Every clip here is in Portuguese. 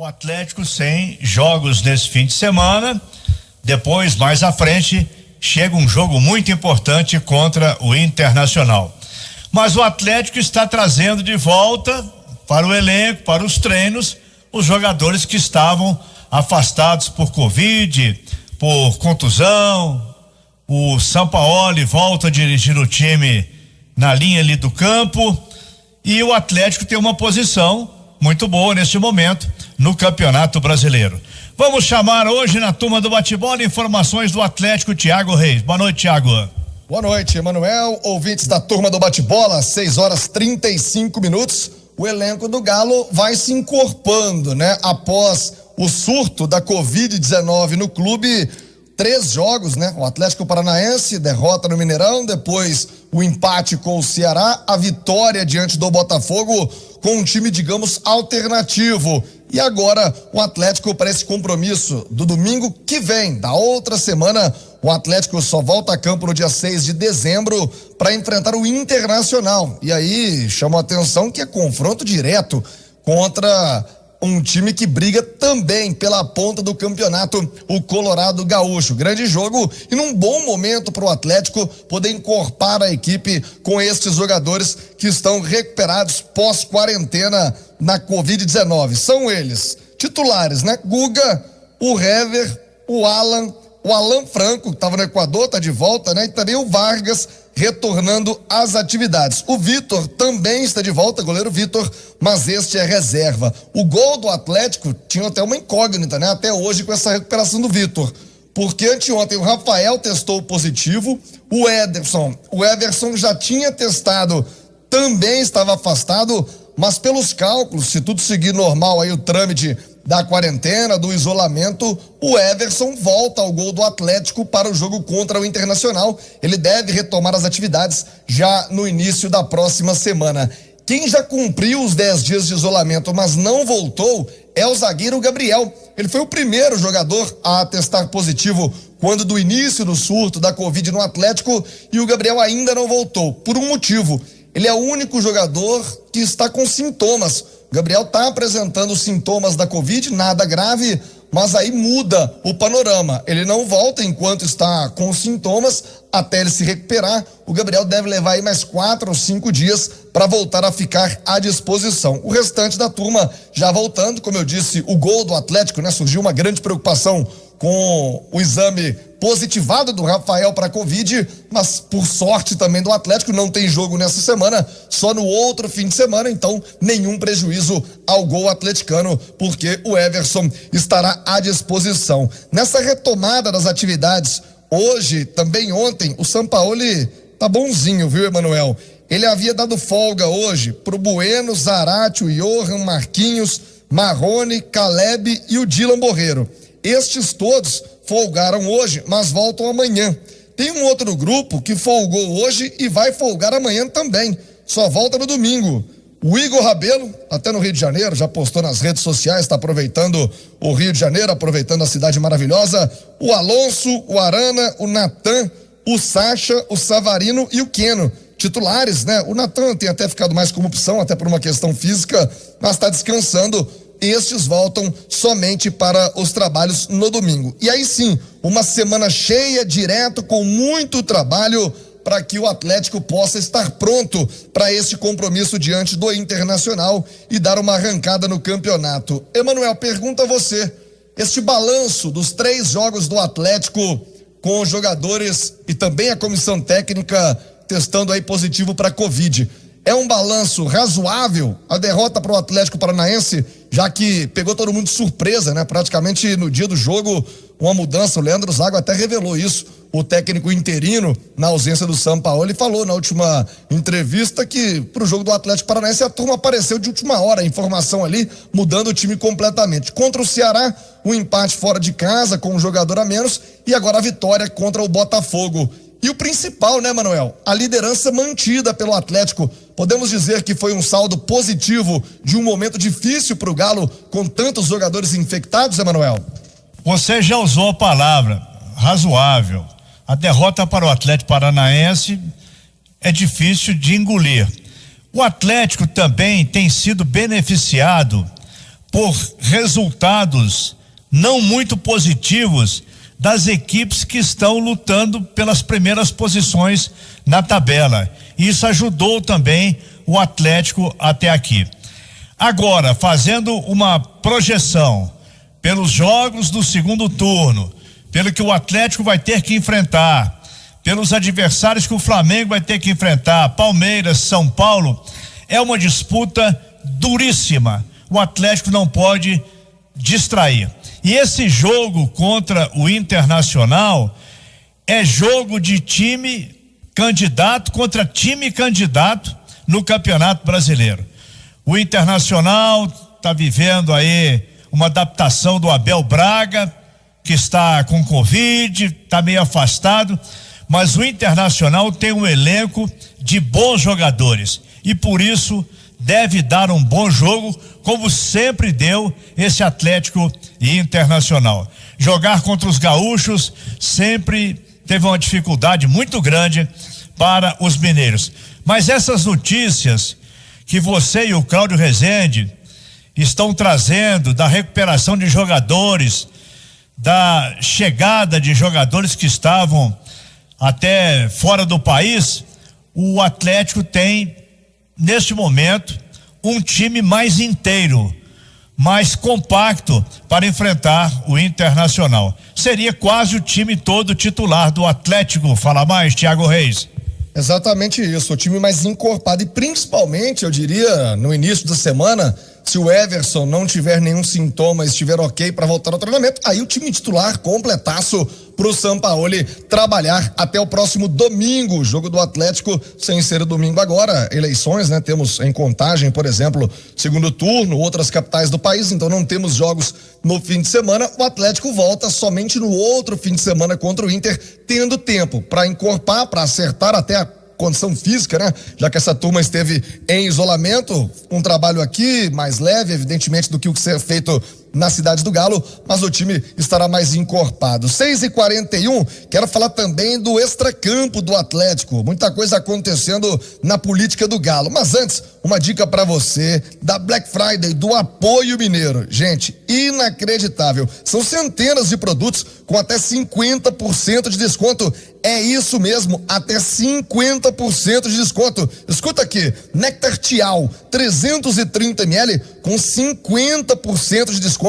O Atlético sem jogos nesse fim de semana. Depois, mais à frente, chega um jogo muito importante contra o Internacional. Mas o Atlético está trazendo de volta para o elenco, para os treinos, os jogadores que estavam afastados por Covid, por contusão. O Sampaoli volta a dirigir o time na linha ali do campo, e o Atlético tem uma posição muito boa neste momento no Campeonato Brasileiro. Vamos chamar hoje na turma do bate-bola informações do Atlético, Thiago Reis. Boa noite, Thiago. Boa noite, Emanuel, ouvintes da turma do bate-bola, 6h35. O elenco do Galo vai se encorpando, né? Após o surto da Covid-19 no clube, 3 jogos, né? O Atlético Paranaense, derrota no Mineirão, depois o empate com o Ceará, a vitória diante do Botafogo com um time, digamos, alternativo. E agora o Atlético, para esse compromisso do domingo que vem, da outra semana, o Atlético só volta a campo no dia 6 de dezembro para enfrentar o Internacional. E aí chama a atenção que é confronto direto contra um time que briga também pela ponta do campeonato, o Colorado Gaúcho. Grande jogo e num bom momento para o Atlético poder encorpar a equipe com estes jogadores que estão recuperados pós-quarentena na Covid-19. São eles, titulares, né? Guga, o Hever, o Alan Franco, que estava no Equador, tá de volta, né? E também o Vargas, retornando às atividades. O Vitor também está de volta, goleiro Vitor, mas este é reserva. O gol do Atlético tinha até uma incógnita, né? Até hoje com essa recuperação do Vitor. Porque anteontem o Rafael testou positivo, o Everson já tinha testado, também estava afastado, mas pelos cálculos, se tudo seguir normal aí o trâmite da quarentena, do isolamento, o Everson volta ao gol do Atlético para o jogo contra o Internacional. Ele deve retomar as atividades já no início da próxima semana. Quem já cumpriu os 10 dias de isolamento, mas não voltou, é o zagueiro Gabriel. Ele foi o primeiro jogador a testar positivo quando do início do surto da Covid no Atlético, e o Gabriel ainda não voltou, por um motivo. Ele é o único jogador que está com sintomas. O Gabriel está apresentando sintomas da Covid, nada grave, mas aí muda o panorama. Ele não volta enquanto está com sintomas, até ele se recuperar. O Gabriel deve levar aí mais 4 ou 5 dias para voltar a ficar à disposição. O restante da turma já voltando, como eu disse, o gol do Atlético, né? Surgiu uma grande preocupação com o exame positivado do Rafael para Covid, mas por sorte também do Atlético, não tem jogo nessa semana, só no outro fim de semana, então nenhum prejuízo ao gol atleticano, porque o Everson estará à disposição. Nessa retomada das atividades, hoje, também ontem, o Sampaoli tá bonzinho, viu, Emanuel? Ele havia dado folga hoje pro Bueno, Zarate, o Johan, Marquinhos, Marrone, Caleb e o Dylan Borreiro. Estes todos folgaram hoje, mas voltam amanhã. Tem um outro grupo que folgou hoje e vai folgar amanhã também. Só volta no domingo. O Igor Rabelo, até no Rio de Janeiro, já postou nas redes sociais, está aproveitando o Rio de Janeiro, aproveitando a cidade maravilhosa. O Alonso, o Arana, o Natan, o Sacha, o Savarino e o Keno. Titulares, né? O Natan tem até ficado mais como opção, até por uma questão física, mas está descansando. Estes voltam somente para os trabalhos no domingo. E aí sim, uma semana cheia, direto, com muito trabalho para que o Atlético possa estar pronto para este compromisso diante do Internacional e dar uma arrancada no campeonato. Emanuel, pergunta a você, este balanço dos 3 jogos do Atlético com os jogadores e também a comissão técnica testando aí positivo para Covid, é um balanço razoável a derrota para o Atlético Paranaense, já que pegou todo mundo de surpresa, né? Praticamente no dia do jogo, uma mudança. O Leandro Zago até revelou isso. O técnico interino, na ausência do Sampaoli, falou na última entrevista que pro jogo do Atlético Paranaense a turma apareceu de última hora, a informação ali, mudando o time completamente. Contra o Ceará, um empate fora de casa com um jogador a menos, e agora a vitória contra o Botafogo. E o principal, né, Manuel? A liderança mantida pelo Atlético. Podemos dizer que foi um saldo positivo de um momento difícil para o Galo, com tantos jogadores infectados, Emanuel? Você já usou a palavra razoável. A derrota para o Atlético Paranaense é difícil de engolir. O Atlético também tem sido beneficiado por resultados não muito positivos das equipes que estão lutando pelas primeiras posições na tabela. Isso ajudou também o Atlético até aqui. Agora, fazendo uma projeção pelos jogos do segundo turno, pelo que o Atlético vai ter que enfrentar, pelos adversários que o Flamengo vai ter que enfrentar, Palmeiras, São Paulo, é uma disputa duríssima. O Atlético não pode distrair. E esse jogo contra o Internacional é jogo de time candidato contra time candidato no Campeonato Brasileiro. O Internacional está vivendo aí uma adaptação do Abel Braga, que está com Covid, está meio afastado, mas o Internacional tem um elenco de bons jogadores e por isso deve dar um bom jogo, como sempre deu esse Atlético e Internacional. Jogar contra os gaúchos sempre teve uma dificuldade muito grande para os mineiros. Mas essas notícias que você e o Cláudio Rezende estão trazendo da recuperação de jogadores, da chegada de jogadores que estavam até fora do país, o Atlético tem, neste momento, um time mais inteiro, mais compacto para enfrentar o Internacional. Seria quase o time todo titular do Atlético. Fala mais, Thiago Reis. Exatamente isso, o time mais encorpado e principalmente, eu diria, no início da semana, se o Everson não tiver nenhum sintoma, estiver ok para voltar ao treinamento, aí o time titular completaço pro Sampaoli trabalhar até o próximo domingo. O jogo do Atlético sem ser domingo agora, eleições, né? Temos em Contagem, por exemplo, segundo turno, outras capitais do país, então não temos jogos no fim de semana. O Atlético volta somente no outro fim de semana contra o Inter, tendo tempo para encorpar, para acertar até a condição física, né? Já que essa turma esteve em isolamento, um trabalho aqui mais leve, evidentemente, do que o que ser feito na cidade do Galo, mas o time estará mais encorpado. 6h41, quero falar também do extracampo do Atlético, muita coisa acontecendo na política do Galo, mas antes, uma dica para você da Black Friday, do Apoio Mineiro. Gente, inacreditável, são centenas de produtos com até 50% de desconto. É isso mesmo, até 50% de desconto. Escuta aqui, Nectar Tial, 330 ml com 50% de desconto,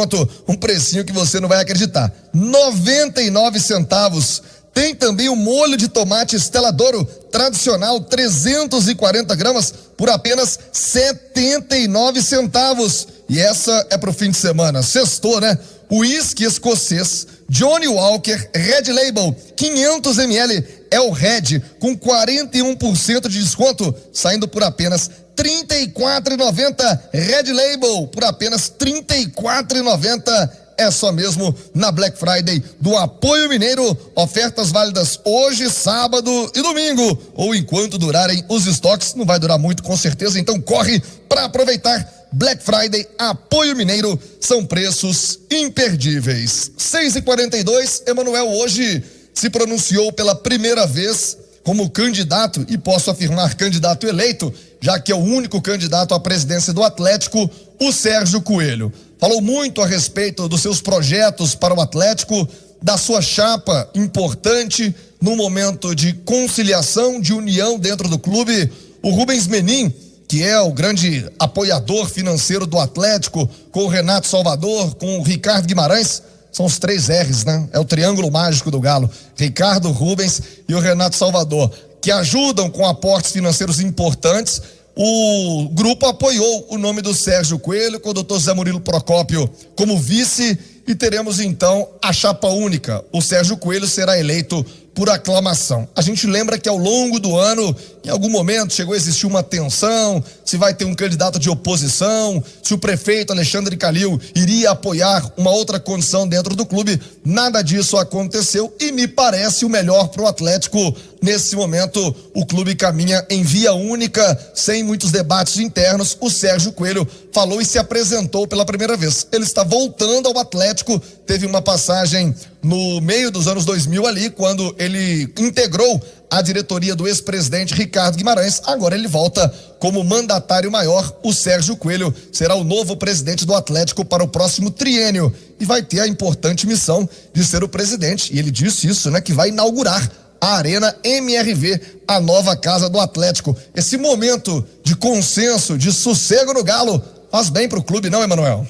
um precinho que você não vai acreditar, 99 centavos. Tem também o molho de tomate Stella Douro tradicional, 340 gramas por apenas 79 centavos. E essa é pro fim de semana, sextou, né? Uísque escocês Johnny Walker Red Label 500 ml é o Red com 41% de desconto, saindo por apenas R$ 34,90. Red Label por apenas R$ 34,90. É só mesmo na Black Friday do Apoio Mineiro. Ofertas válidas hoje, sábado e domingo, ou enquanto durarem os estoques. Não vai durar muito, com certeza, então corre para aproveitar. Black Friday, Apoio Mineiro, são preços imperdíveis. 6h42, Emanuel hoje se pronunciou pela primeira vez como candidato, e posso afirmar candidato eleito, já que é o único candidato à presidência do Atlético, o Sérgio Coelho. Falou muito a respeito dos seus projetos para o Atlético, da sua chapa importante no momento de conciliação, de união dentro do clube. O Rubens Menin, que é o grande apoiador financeiro do Atlético, com o Renato Salvador, com o Ricardo Guimarães, são os 3 R's, né? É o triângulo mágico do Galo, Ricardo, Rubens e o Renato Salvador, que ajudam com aportes financeiros importantes. O grupo apoiou o nome do Sérgio Coelho, com o doutor Zé Murilo Procópio como vice, e teremos então a chapa única. O Sérgio Coelho será eleito por aclamação. A gente lembra que ao longo do ano, em algum momento chegou a existir uma tensão, se vai ter um candidato de oposição, se o prefeito Alexandre Calil iria apoiar uma outra condição dentro do clube. Nada disso aconteceu e me parece o melhor para o Atlético. Nesse momento, o clube caminha em via única, sem muitos debates internos. O Sérgio Coelho falou e se apresentou pela primeira vez. Ele está voltando ao Atlético, teve uma passagem no meio dos anos 2000 ali, quando ele integrou a diretoria do ex-presidente Ricardo Guimarães. Agora ele volta como mandatário maior. O Sérgio Coelho será o novo presidente do Atlético para o próximo triênio e vai ter a importante missão de ser o presidente. E ele disse isso, né, que vai inaugurar a Arena MRV, a nova casa do Atlético. Esse momento de consenso, de sossego no Galo, faz bem pro clube, não, Emanuel?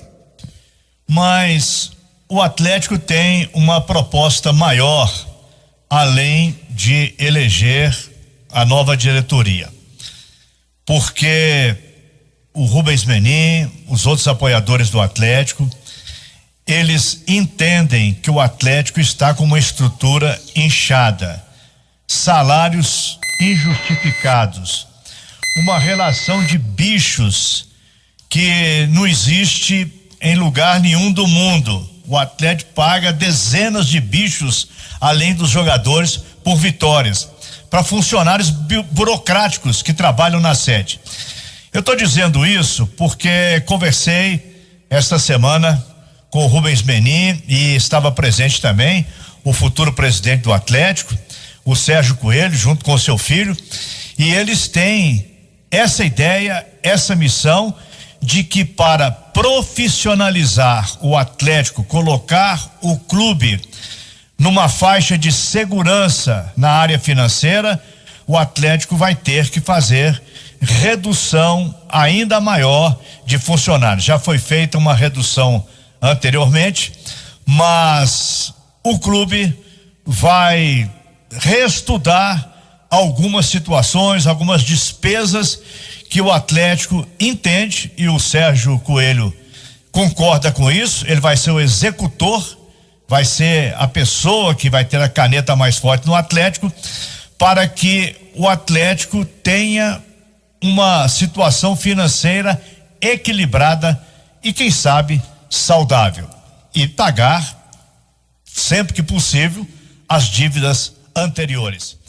Mas o Atlético tem uma proposta maior, além de eleger a nova diretoria. Porque o Rubens Menin, os outros apoiadores do Atlético, eles entendem que o Atlético está com uma estrutura inchada, salários injustificados, uma relação de bichos que não existe em lugar nenhum do mundo. O Atlético paga dezenas de bichos, além dos jogadores, por vitórias, para funcionários burocráticos que trabalham na sede. Eu estou dizendo isso porque conversei esta semana com o Rubens Menin e estava presente também o futuro presidente do Atlético, o Sérgio Coelho, junto com o seu filho, e eles têm essa ideia, essa missão de que para profissionalizar o Atlético, colocar o clube numa faixa de segurança na área financeira, o Atlético vai ter que fazer redução ainda maior de funcionários. Já foi feita uma redução anteriormente, mas o clube vai reestudar algumas situações, algumas despesas que o Atlético entende, e o Sérgio Coelho concorda com isso. Ele vai ser o executor, vai ser a pessoa que vai ter a caneta mais forte no Atlético, para que o Atlético tenha uma situação financeira equilibrada e, quem sabe, saudável, e pagar, sempre que possível, as dívidas anteriores.